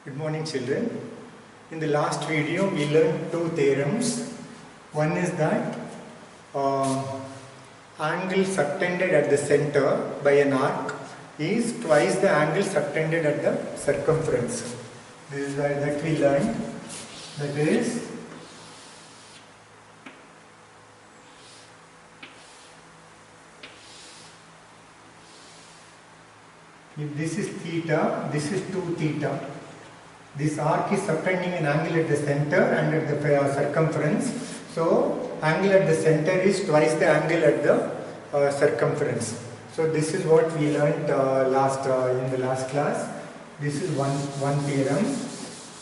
Good morning, children. In the last video we learned two theorems. One is that angle subtended at the center by an arc is twice the angle subtended at the circumference. This is that we learned. That is, if this is theta, this is 2 theta. This arc is subtending an angle at the center and at the circumference. So, angle at the center is twice the angle at the circumference. So, this is what we learnt in the last class. This is one theorem.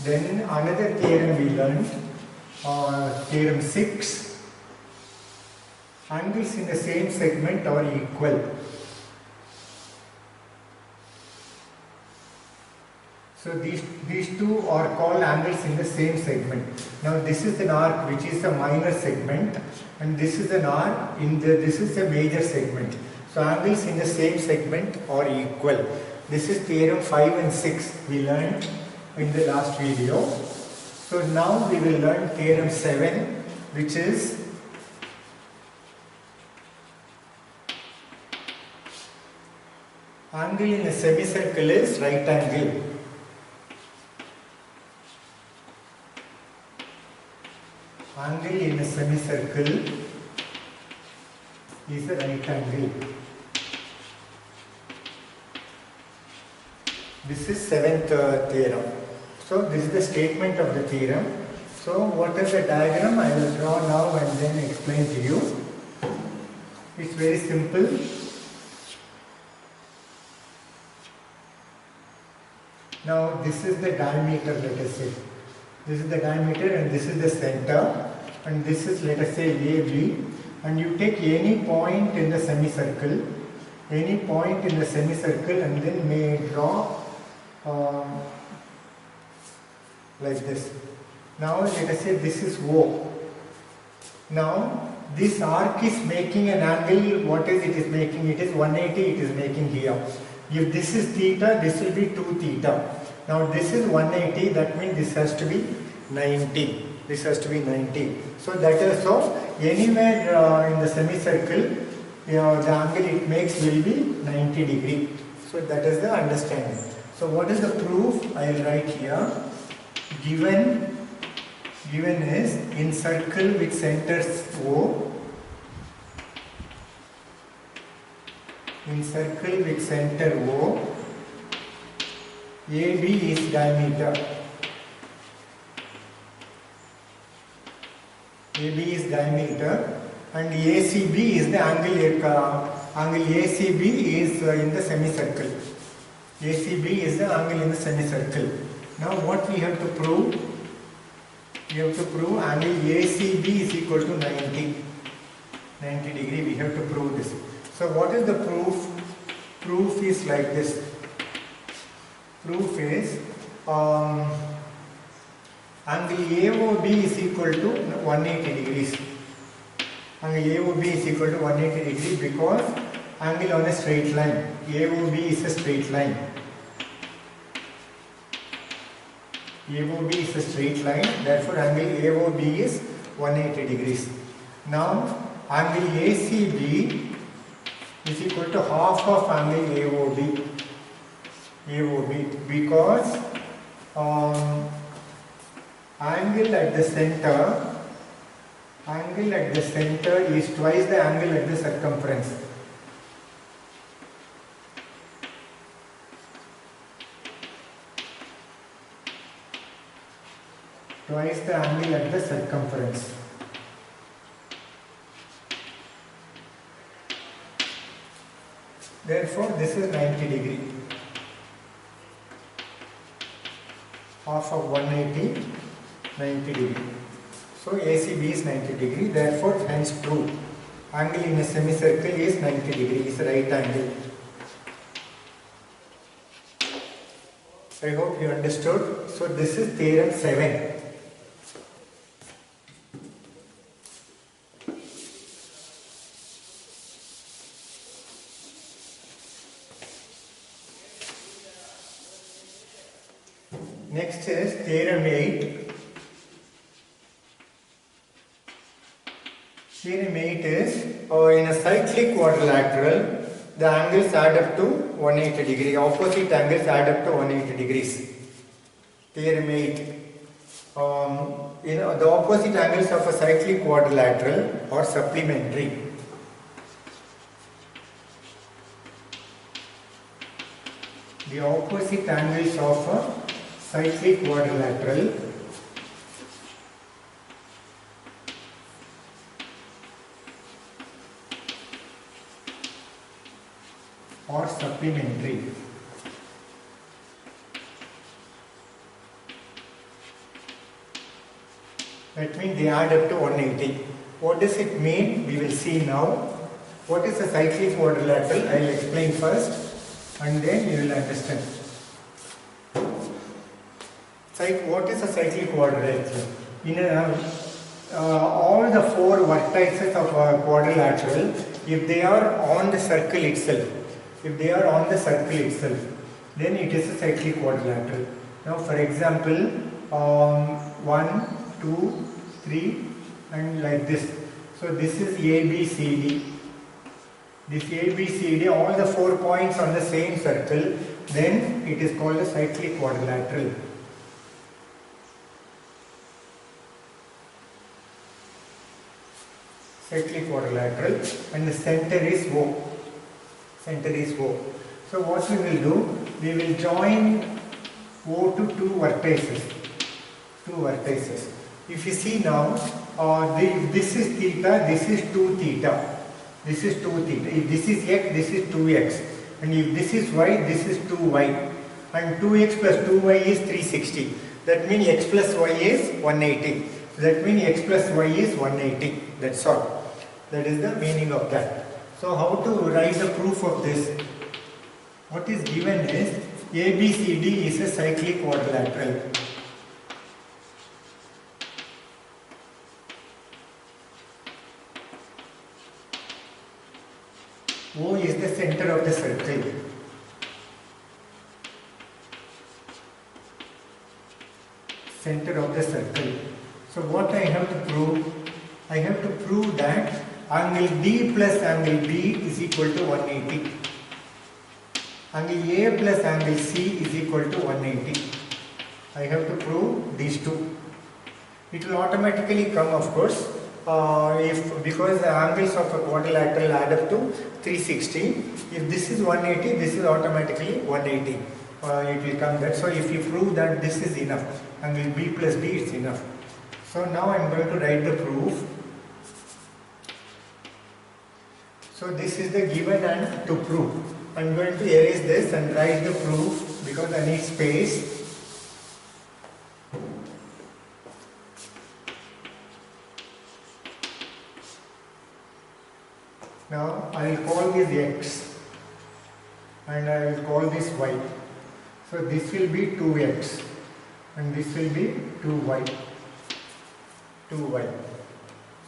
Then another theorem we learnt, theorem 6. Angles in the same segment are equal. So these two are called angles in the same segment. Now this is an arc which is a minor segment, and this is an arc this is a major segment. So angles in the same segment are equal. This is theorem 5 and 6 we learned in the last video. So now we will learn theorem 7, which is angle in a semicircle is right angle. Angle in a semicircle is a right angle. This is 7th theorem. So this is the statement of the theorem. So what is the diagram? I will draw now and then explain to you. It's very simple. Now this is the diameter, let us say. This is the diameter and this is the center, and this is, let us say, AB, and you take any point in the semicircle, and then may draw like this. Now let us say this is O. Now this arc is making an angle. What is it is making? It is 180 it is making here. If this is theta, this will be 2 theta. Now this is 180, that means this has to be 90. This has to be 90. So that is so anywhere in the semicircle, the angle it makes will be 90 degree. So that is the understanding. So what is the proof? I will write here. Given is in circle with centers O. In circle with center O, AB is diameter. AB is diameter and ACB is the angle. Angle ACB is in the semicircle. ACB is the angle in the semicircle. Now what we have to prove? We have to prove angle ACB is equal to 90 degree. We have to prove this. So what is the proof? Proof is like this. Proof is angle AOB is equal to 180 degrees. Angle AOB is equal to 180 degrees because angle on a straight line. AOB is a straight line. AOB is a straight line. Therefore, angle AOB is 180 degrees. Now, angle ACB is equal to half of angle AOB. Because angle at the center is twice the angle at the circumference. Twice the angle at the circumference. Therefore, this is 90 degree. Half of 180, 90 degree. So ACB is 90 degree. Therefore, hence prove angle in a semicircle is 90 degree. Is a right angle. I hope you understood. So this is theorem 7. Next is theorem 8. Theorem 8 is in a cyclic quadrilateral, the angles add up to 180 degree. Opposite angles add up to 180 degrees. Theorem 8. The opposite angles of a cyclic quadrilateral are supplementary. The opposite angles of a cyclic quadrilateral are supplementary. That means they add up to 180. What does it mean? We will see now. What is a cyclic quadrilateral? I will explain first and then you will understand. What is a cyclic quadrilateral? All the four vertices of a quadrilateral, if they are on the circle itself, then it is a cyclic quadrilateral. Now, for example, 1, 2, 3, and like this. So this is ABCD. This ABCD, all the 4 points on the same circle, then it is called a cyclic quadrilateral. Cyclic quadrilateral, and the center is O. So what we will do, we will join O to two vertices. If you see now, this is theta, this is 2 theta. If this is x, this is 2x. And if this is y, this is 2y. And 2x plus 2y is 360. That means x plus y is 180. That means x plus y is 180. That's all. That is the meaning of that. So how to write the proof of this? What is given is ABCD is a cyclic quadrilateral. O is the center of the circle. So what I have to prove? I have to prove that angle D plus angle B is equal to 180. Angle A plus angle C is equal to 180. I have to prove these two. It will automatically come, of course, because the angles of a quadrilateral add up to 360. If this is 180, this is automatically 180. It will come that. So if you prove that this is enough, angle B plus B is enough. So now I am going to write the proof. So this is the given and to prove. I am going to erase this and write the proof because I need space. Now I will call this x and I will call this y. So this will be 2x and this will be 2y.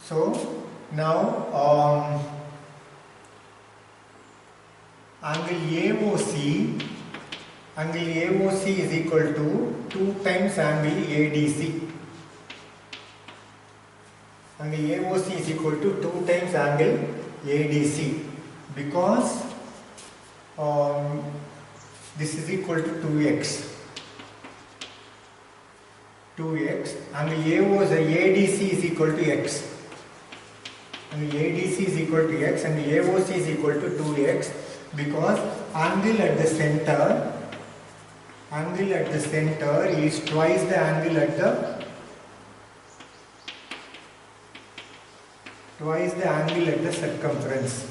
So now angle AOC is equal to 2 times angle ADC. Angle AOC is equal to 2 times angle ADC because this is equal to 2x. Angle ADC is equal to x. Angle ADC is equal to x and AOC is equal to 2x because angle at the center is twice the angle at the circumference.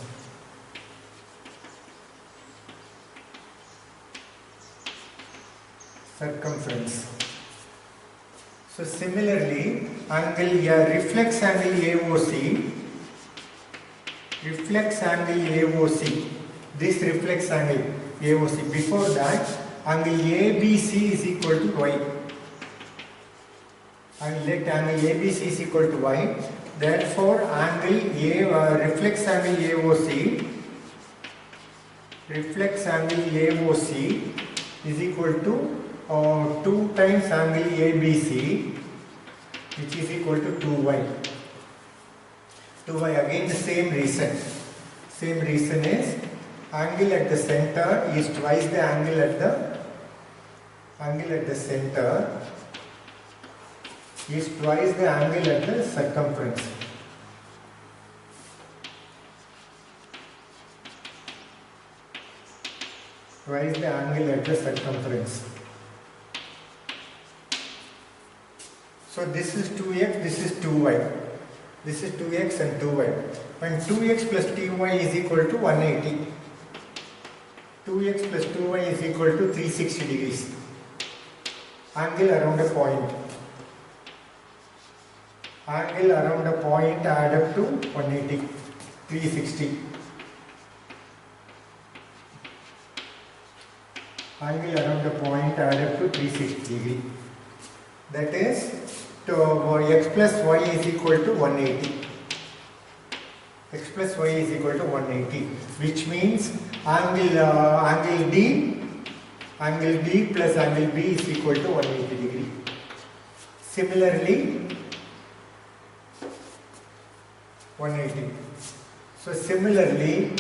So similarly, reflex angle AOC, this reflex angle AOC, before that angle ABC is equal to y. And let angle ABC is equal to y. Therefore, reflex angle AOC is equal to 2 times angle ABC, which is equal to 2y. 2y, again the same reason. Same reason is angle at the center is twice the angle at the center is twice the angle at the circumference. Twice the angle at the circumference. So this is 2x, this is 2y. This is 2x and 2y. And 2x plus 2y is equal to 180. 2x plus 2y is equal to 360 degrees. Angle around a point. Angle around a point add up to 180. 360. Angle around the point add up to 360 degree. That is, x plus y is equal to 180. X plus y is equal to 180, which means angle D plus angle B is equal to 180 degree. Similarly, 180. So similarly,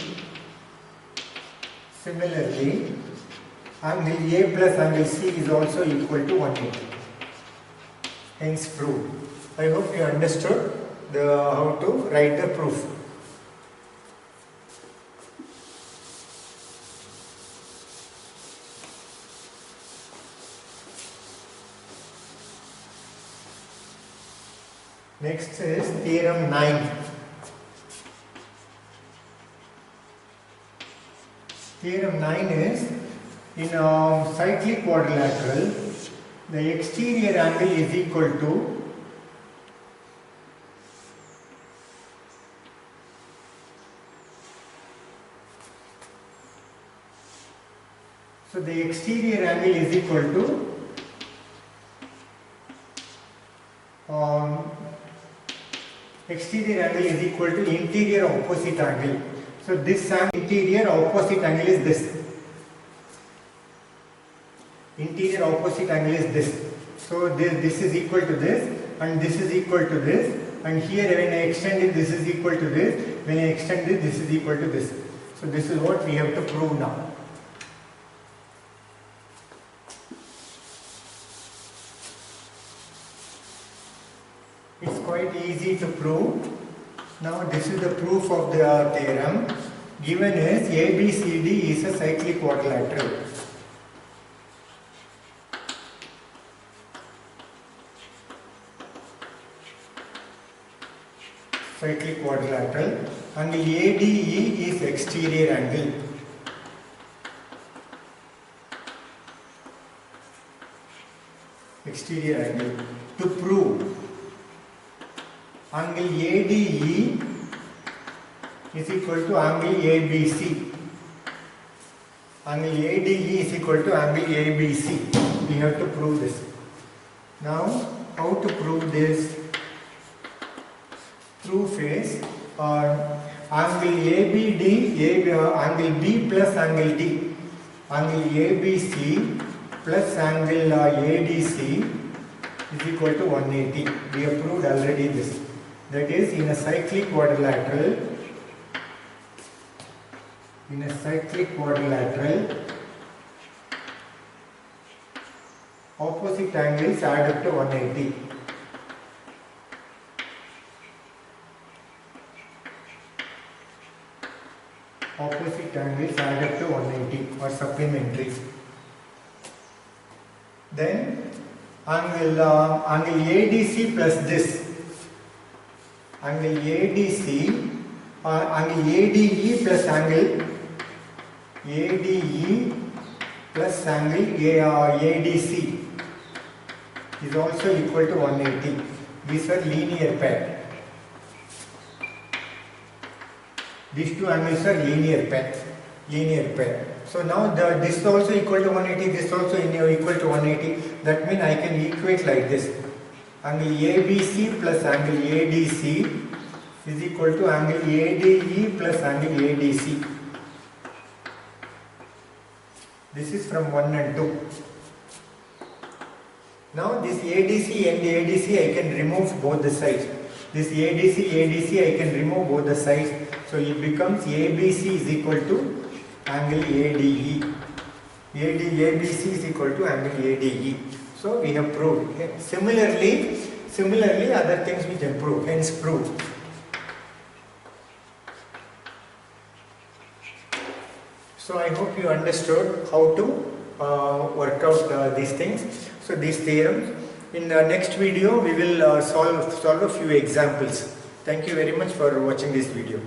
angle A plus angle C is also equal to 180. Hence proved. I hope you understood how to write the proof. Next is theorem 9. Theorem 9 is, in a cyclic quadrilateral, the exterior angle is equal to exterior angle is equal to interior opposite angle. So this interior opposite angle is this. Interior opposite angle is this. So this is equal to this, and this is equal to this, and here when I extend it, this is equal to this. When I extend it, this is equal to this. So this is what we have to prove now. It's quite easy to prove. Now this is the proof of the theorem. Given is ABCD is a cyclic quadrilateral. Cyclic quadrilateral. Angle ADE is exterior angle. Exterior angle. To prove angle ADE is equal to angle ABC. Angle ADE is equal to angle ABC. We have to prove this. Now, how to prove this? Proof is angle ABD, angle B plus angle D. Angle ABC plus angle ADC is equal to 180. We have proved already this. That is, in a cyclic quadrilateral, opposite angles add up to 180. Opposite angles add up to 180 or supplementary. Then angle ADC plus this. Angle ADC angle ADE plus angle ADE plus angle ADC is also equal to 180. These are linear pair. These two angles are linear pair. So now this is also equal to 180, this is also equal to 180. That means I can equate like this. Angle ABC plus angle ADC is equal to angle ADE plus angle ADC. This is from 1 and 2. Now this ADC and ADC I can remove both the sides. This ADC I can remove both the sides. So it becomes ABC is equal to angle ADE. ABC is equal to angle ADE. So we have proved. Similarly other things we can prove, hence proved. So I hope you understood how to work out these things. So these theorems. In the next video we will solve a few examples. Thank you very much for watching this video.